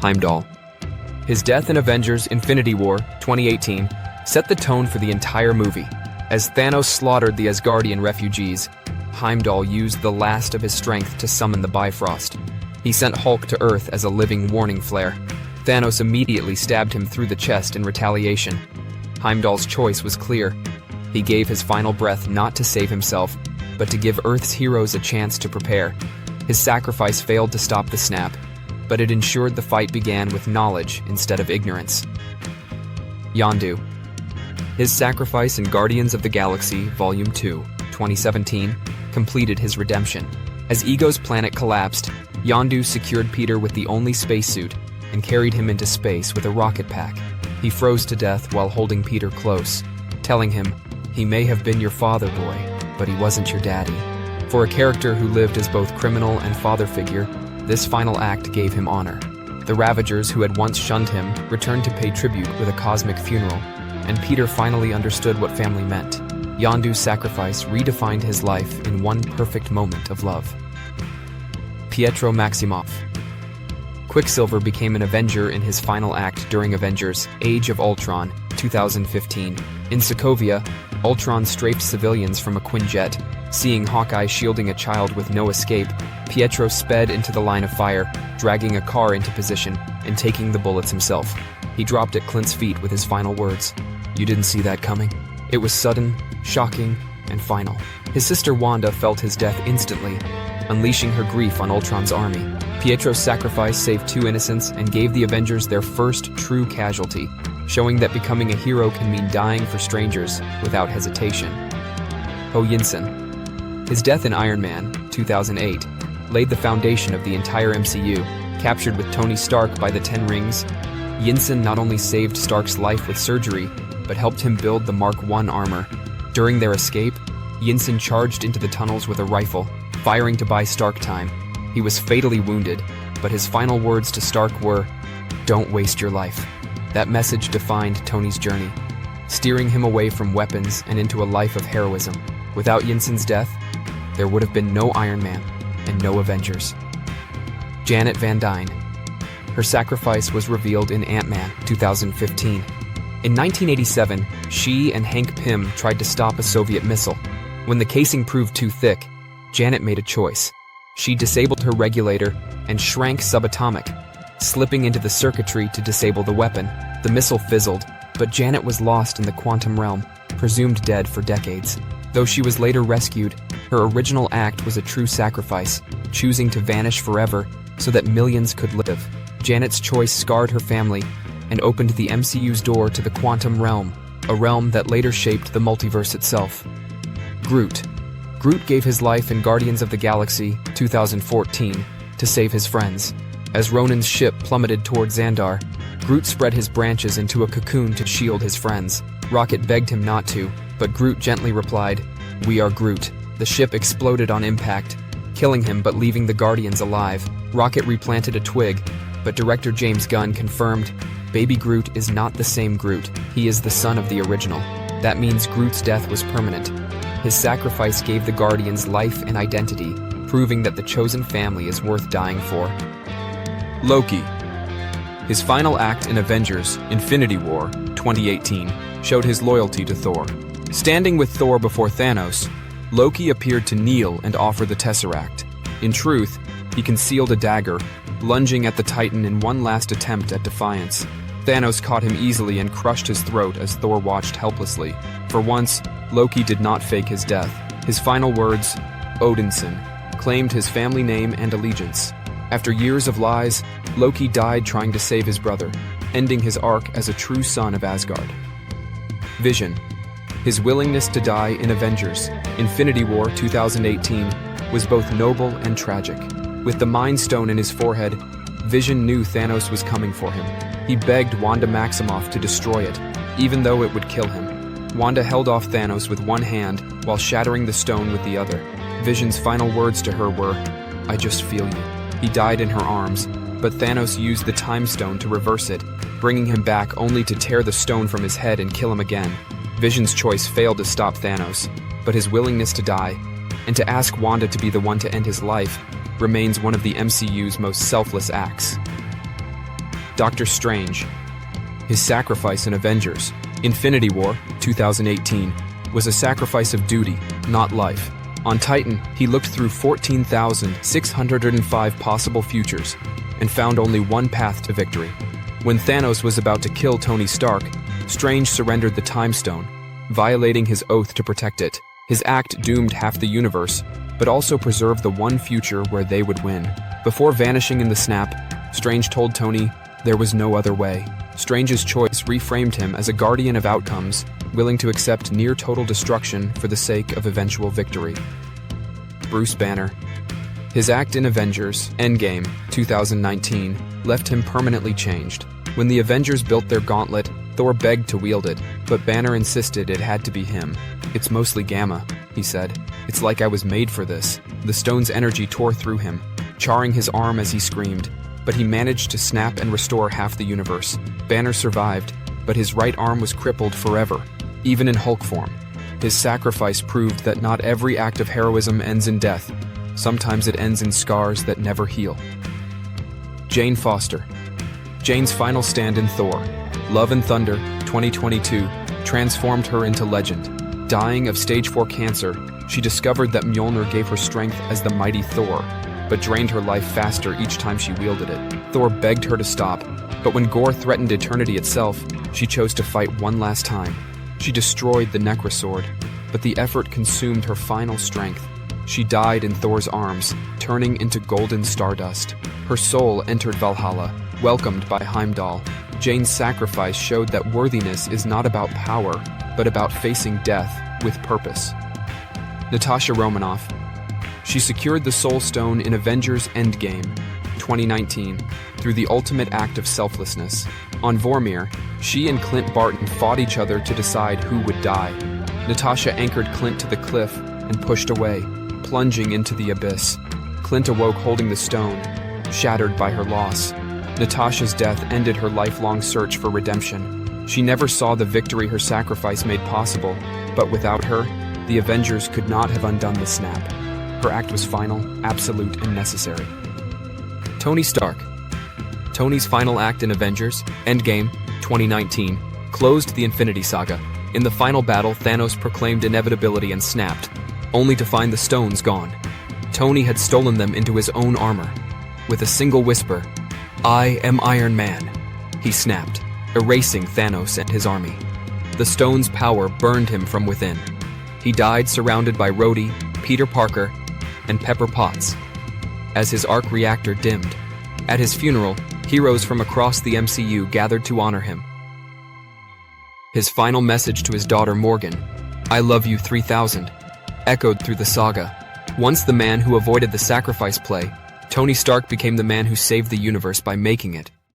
Heimdall. His death in Avengers Infinity War 2018 set the tone for the entire movie. As Thanos slaughtered the Asgardian refugees, Heimdall used the last of his strength to summon the Bifrost. He sent Hulk to Earth as a living warning flare. Thanos immediately stabbed him through the chest in retaliation. Heimdall's choice was clear. He gave his final breath not to save himself, but to give Earth's heroes a chance to prepare. His sacrifice failed to stop the snap, but it ensured the fight began with knowledge instead of ignorance. Yondu. His sacrifice in Guardians of the Galaxy Volume 2, 2017, completed his redemption. As Ego's planet collapsed, Yondu secured Peter with the only spacesuit and carried him into space with a rocket pack. He froze to death while holding Peter close, telling him, "He may have been your father, boy, but he wasn't your daddy." For a character who lived as both criminal and father figure, this final act gave him honor. The Ravagers who had once shunned him returned to pay tribute with a cosmic funeral, and Peter finally understood what family meant. Yondu's sacrifice redefined his life in one perfect moment of love. Pietro Maximoff. Quicksilver became an Avenger in his final act during Avengers Age of Ultron 2015. In Sokovia, Ultron strafed civilians from a Quinjet. Seeing Hawkeye shielding a child with no escape, Pietro sped into the line of fire, dragging a car into position and taking the bullets himself. He dropped at Clint's feet with his final words. "You didn't see that coming." It was sudden, shocking, and final. His sister Wanda felt his death instantly, unleashing her grief on Ultron's army. Pietro's sacrifice saved two innocents and gave the Avengers their first true casualty, showing that becoming a hero can mean dying for strangers without hesitation. Ho Yinsen. His death in Iron Man 2008 laid the foundation of the entire MCU. Captured with Tony Stark by the Ten Rings, Yinsen not only saved Stark's life with surgery, but helped him build the Mark I armor. During their escape, Yinsen charged into the tunnels with a rifle, firing to buy Stark time. He was fatally wounded, but his final words to Stark were, "Don't waste your life." That message defined Tony's journey, steering him away from weapons and into a life of heroism. Without Yinsen's death, there would have been no Iron Man and no Avengers. Janet Van Dyne. Her sacrifice was revealed in Ant-Man 2015. In 1987, she and Hank Pym tried to stop a Soviet missile. When the casing proved too thick, Janet made a choice. She disabled her regulator and shrank subatomic, slipping into the circuitry to disable the weapon. The missile fizzled, but Janet was lost in the quantum realm, presumed dead for decades. Though she was later rescued, her original act was a true sacrifice, choosing to vanish forever so that millions could live. Janet's choice scarred her family and opened the MCU's door to the quantum realm, a realm that later shaped the multiverse itself. Groot. Groot gave his life in Guardians of the Galaxy 2014 to save his friends. As Ronan's ship plummeted toward Xandar, Groot spread his branches into a cocoon to shield his friends. Rocket begged him not to, but Groot gently replied, "We are Groot." The ship exploded on impact, killing him but leaving the Guardians alive. Rocket replanted a twig, but director James Gunn confirmed, "Baby Groot is not the same Groot. He is the son of the original." That means Groot's death was permanent. His sacrifice gave the Guardians life and identity, proving that the chosen family is worth dying for. Loki. His final act in Avengers Infinity War 2018 showed his loyalty to Thor. Standing with Thor before Thanos, Loki appeared to kneel and offer the Tesseract. In truth, he concealed a dagger, lunging at the Titan in one last attempt at defiance. Thanos caught him easily and crushed his throat as Thor watched helplessly. For once, Loki did not fake his death. His final words, Odinson, claimed his family name and allegiance. After years of lies, Loki died trying to save his brother, ending his arc as a true son of Asgard. Vision. His willingness to die in Avengers Infinity War 2018 was both noble and tragic. With the Mind Stone in his forehead, Vision knew Thanos was coming for him. He begged Wanda Maximoff to destroy it, even though it would kill him. Wanda held off Thanos with one hand while shattering the stone with the other. Vision's final words to her were, "I just feel you." He died in her arms, but Thanos used the Time Stone to reverse it, bringing him back only to tear the stone from his head and kill him again. Vision's choice failed to stop Thanos, but his willingness to die, and to ask Wanda to be the one to end his life, remains one of the MCU's most selfless acts. Doctor Strange. His sacrifice in Avengers Infinity War 2018 was a sacrifice of duty, not life. On Titan, he looked through 14,605 possible futures and found only one path to victory. When Thanos was about to kill Tony Stark, Strange surrendered the Time Stone, violating his oath to protect it. His act doomed half the universe, but also preserved the one future where they would win. Before vanishing in the snap, Strange told Tony there was no other way. Strange's choice reframed him as a guardian of outcomes, willing to accept near-total destruction for the sake of eventual victory. Bruce Banner. His act in Avengers Endgame 2019 left him permanently changed. When the Avengers built their gauntlet, Thor begged to wield it, but Banner insisted it had to be him. "It's mostly Gamma," he said. "It's like I was made for this." The stone's energy tore through him, charring his arm as he screamed, but he managed to snap and restore half the universe. Banner survived, but his right arm was crippled forever, even in Hulk form. His sacrifice proved that not every act of heroism ends in death. Sometimes it ends in scars that never heal. Jane Foster. Jane's final stand in Thor, Love and Thunder 2022 transformed her into legend. Dying of stage 4 cancer, she discovered that Mjolnir gave her strength as the mighty Thor, but drained her life faster each time she wielded it. Thor begged her to stop, but when Gore threatened eternity itself, she chose to fight one last time. She destroyed the Necrosword, but the effort consumed her final strength. She died in Thor's arms, turning into golden stardust. Her soul entered Valhalla, welcomed by Heimdall. Jane's sacrifice showed that worthiness is not about power, but about facing death with purpose. Natasha Romanoff. She secured the Soul Stone in Avengers Endgame 2019 through the ultimate act of selflessness. On Vormir, she and Clint Barton fought each other to decide who would die. Natasha anchored Clint to the cliff and pushed away, plunging into the abyss. Clint awoke holding the stone, shattered by her loss. Natasha's death ended her lifelong search for redemption. She never saw the victory her sacrifice made possible, but without her, the Avengers could not have undone the snap. Her act was final, absolute, and necessary. Tony Stark. Tony's final act in Avengers Endgame 2019 closed the Infinity Saga. In the final battle, Thanos proclaimed inevitability and snapped, only to find the stones gone. Tony had stolen them into his own armor. With a single whisper, "I am Iron Man," he snapped, erasing Thanos and his army. The stone's power burned him from within. He died surrounded by Rhodey, Peter Parker, and Pepper Potts, as his arc reactor dimmed. At his funeral, heroes from across the MCU gathered to honor him. His final message to his daughter Morgan, "I love you 3000, echoed through the saga. Once the man who avoided the sacrifice play, Tony Stark became the man who saved the universe by making it.